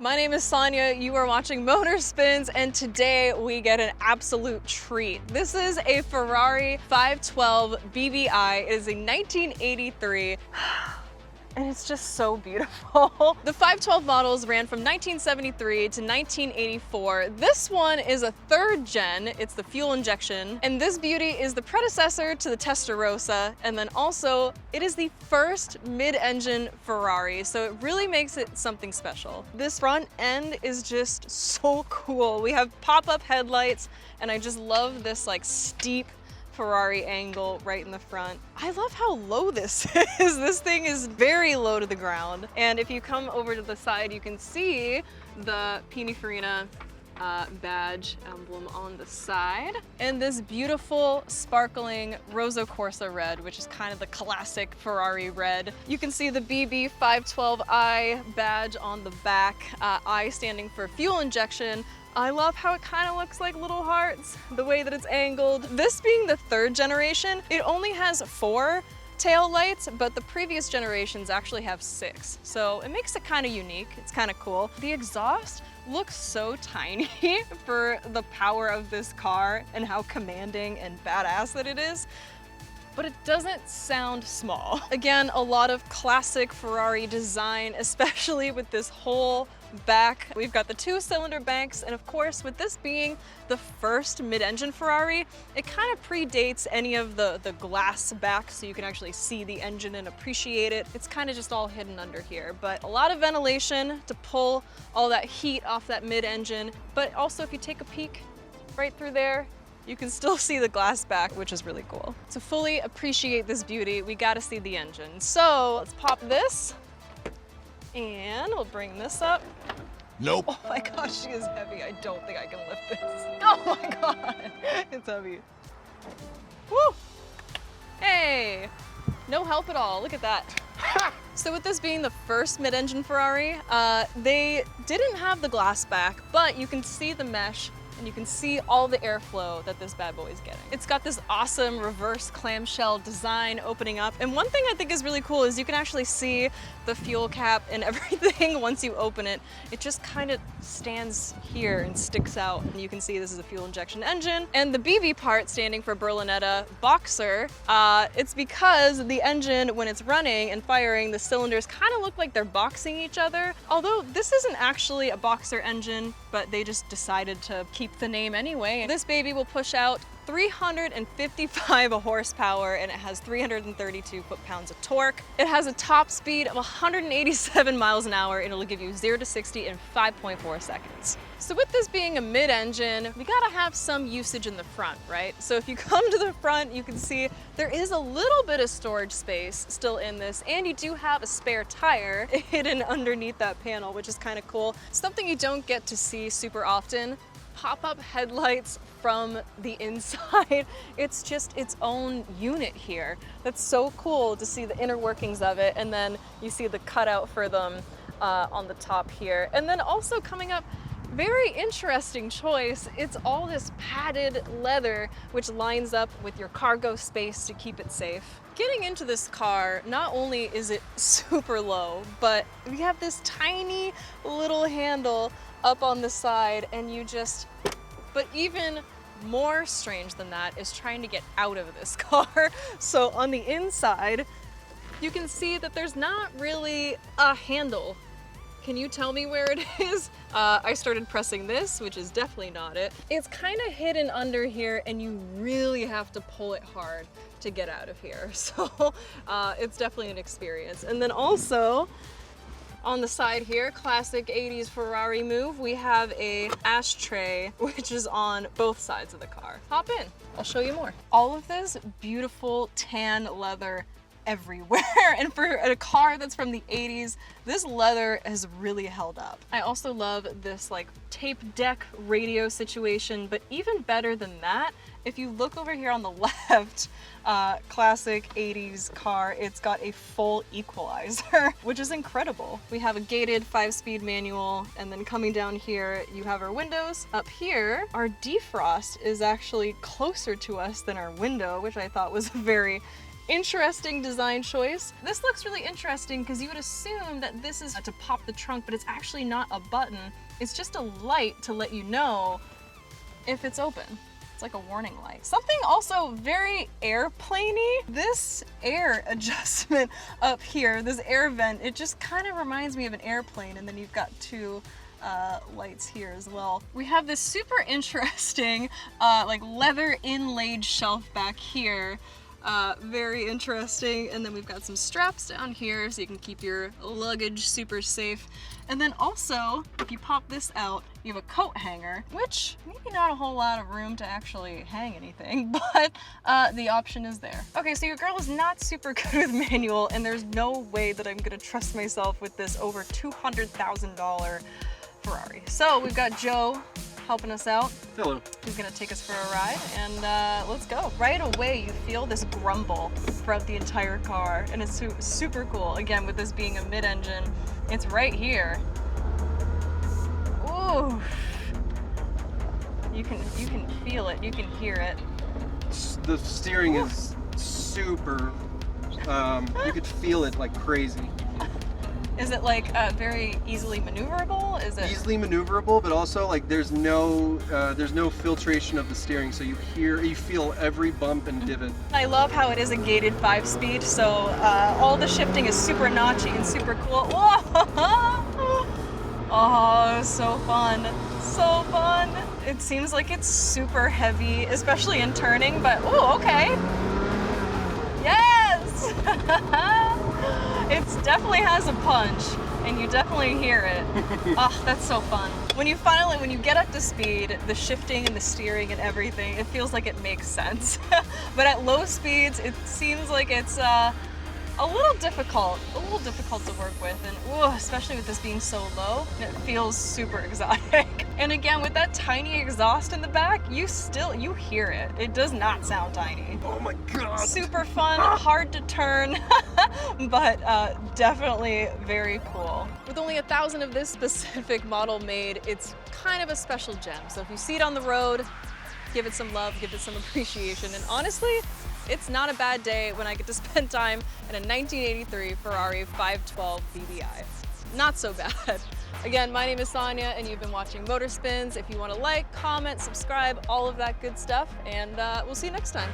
My name is Sonia, you are watching Motor Spins, and today we get an absolute treat. This is a Ferrari 512 BBI. It is a 1983. And it's just so beautiful. The 512 models ran from 1973 to 1984. This one is a third gen, it's the fuel injection, and this beauty is the predecessor to the Testarossa, and then also it is the first mid-engine Ferrari, so it really makes it something special. This front end is just so cool. We have pop-up headlights, and I just love this like steep Ferrari angle right in the front. I love how low this is. This thing is very low to the ground. And if you come over to the side, you can see the Pininfarina badge emblem on the side. And this beautiful sparkling Rosso Corsa red, which is kind of the classic Ferrari red. You can see the BB 512i badge on the back, I standing for fuel injection. I love how it kind of looks like little hearts, the way that it's angled. This being the third generation, it only has 4 tail lights, but the previous generations actually have 6. So it makes it kind of unique. It's kind of cool. The exhaust looks so tiny for the power of this car and how commanding and badass that it is, but it doesn't sound small. Again, a lot of classic Ferrari design, especially with this whole back. We've got the 2-cylinder banks, and of course, with this being the first mid-engine Ferrari, it kind of predates any of the glass back, so you can actually see the engine and appreciate it. It's kind of just all hidden under here, but a lot of ventilation to pull all that heat off that mid-engine. But also, if you take a peek right through there, you can still see the glass back, which is really cool. To fully appreciate this beauty, we gotta see the engine. So let's pop this, and we'll bring this up. Nope. Oh my gosh, she is heavy. I don't think I can lift this. Oh my god, it's heavy. Woo! Hey, no help at all. Look at that. So with this being the first mid-engine Ferrari, they didn't have the glass back, but you can see the mesh and you can see all the airflow that this bad boy is getting. It's got this awesome reverse clamshell design opening up. And one thing I think is really cool is you can actually see the fuel cap and everything once you open it. It just kind of stands here and sticks out. And you can see this is a fuel injection engine. And the BB part, standing for Berlinetta Boxer, it's because the engine, when it's running and firing, the cylinders kind of look like they're boxing each other. Although this isn't actually a boxer engine, but they just decided to keep the name anyway. This baby will push out 355 horsepower, and it has 332 foot-pounds of torque. It has a top speed of 187 miles an hour, and it'll give you 0 to 60 in 5.4 seconds. So with this being a mid-engine, we gotta have some usage in the front, right? So if you come to the front, you can see there is a little bit of storage space still in this, and you do have a spare tire hidden underneath that panel, which is kind of cool. Something you don't get to see super often. Pop-up headlights from the inside. It's just its own unit here. That's so cool to see the inner workings of it, and then you see the cutout for them on the top here. And then also coming up, very interesting choice, it's all this padded leather which lines up with your cargo space to keep it safe. Getting into this car, not only is it super low, but we have this tiny little handle up on the side, and but even more strange than that is trying to get out of this car. So on the inside, you can see that there's not really a handle. Can you tell me where it is? I started pressing this, which is definitely not it. It's kind of hidden under here, and you really have to pull it hard to get out of here. So it's definitely an experience. And then also, on the side here, classic 80s Ferrari move, we have a ashtray, which is on both sides of the car. Hop in, I'll show you more. All of this beautiful tan leather everywhere. And for a car that's from the 80s, this leather has really held up. I also love this like tape deck radio situation, but even better than that, if you look over here on the left, classic 80s car, it's got a full equalizer, which is incredible. We have a gated 5-speed manual, and then coming down here, you have our windows. Up here, our defrost is actually closer to us than our window, which I thought was very Interesting design choice. This looks really interesting because you would assume that this is to pop the trunk, but it's actually not a button. It's just a light to let you know if it's open. It's like a warning light. Something also very airplane-y. This air adjustment up here, this air vent, it just kind of reminds me of an airplane, and then you've got two lights here as well. We have this super interesting like leather inlaid shelf back here. Very interesting. And then we've got some straps down here so you can keep your luggage super safe. And then also, if you pop this out, you have a coat hanger, which maybe not a whole lot of room to actually hang anything, but the option is there. Okay, so your girl is not super good with manual, and there's no way that I'm gonna trust myself with this over $200,000 Ferrari. So we've got Joe helping us out. Hello. He's gonna take us for a ride, and let's go. Right away, you feel this grumble throughout the entire car, and it's super cool. Again, with this being a mid-engine, it's right here. Ooh. You can feel it, you can hear it. The steering is super, you could feel it like crazy. Is it like very easily maneuverable? Is it easily maneuverable, but also like there's no filtration of the steering, so you feel every bump and divot. I love how it is a gated 5-speed, so all the shifting is super notchy and super cool. Whoa! Oh, so fun. So fun. It seems like it's super heavy, especially in turning, but oh, okay. Yes! It definitely has a punch, and you definitely hear it. Oh, that's so fun. When you get up to speed, the shifting and the steering and everything, it feels like it makes sense. But at low speeds, it seems like it's a little difficult to work with, and ooh, especially with this being so low, it feels super exotic. And again, with that tiny exhaust in the back, you hear it. It does not sound tiny. Oh my god! Super fun, hard to turn, but definitely very cool. With only 1,000 of this specific model made, it's kind of a special gem. So if you see it on the road, give it some love, give it some appreciation, and honestly, it's not a bad day when I get to spend time in a 1983 Ferrari 512 BBI. Not so bad. Again, my name is Sonia, and you've been watching Motor Spins. If you want to like, comment, subscribe, all of that good stuff, and we'll see you next time.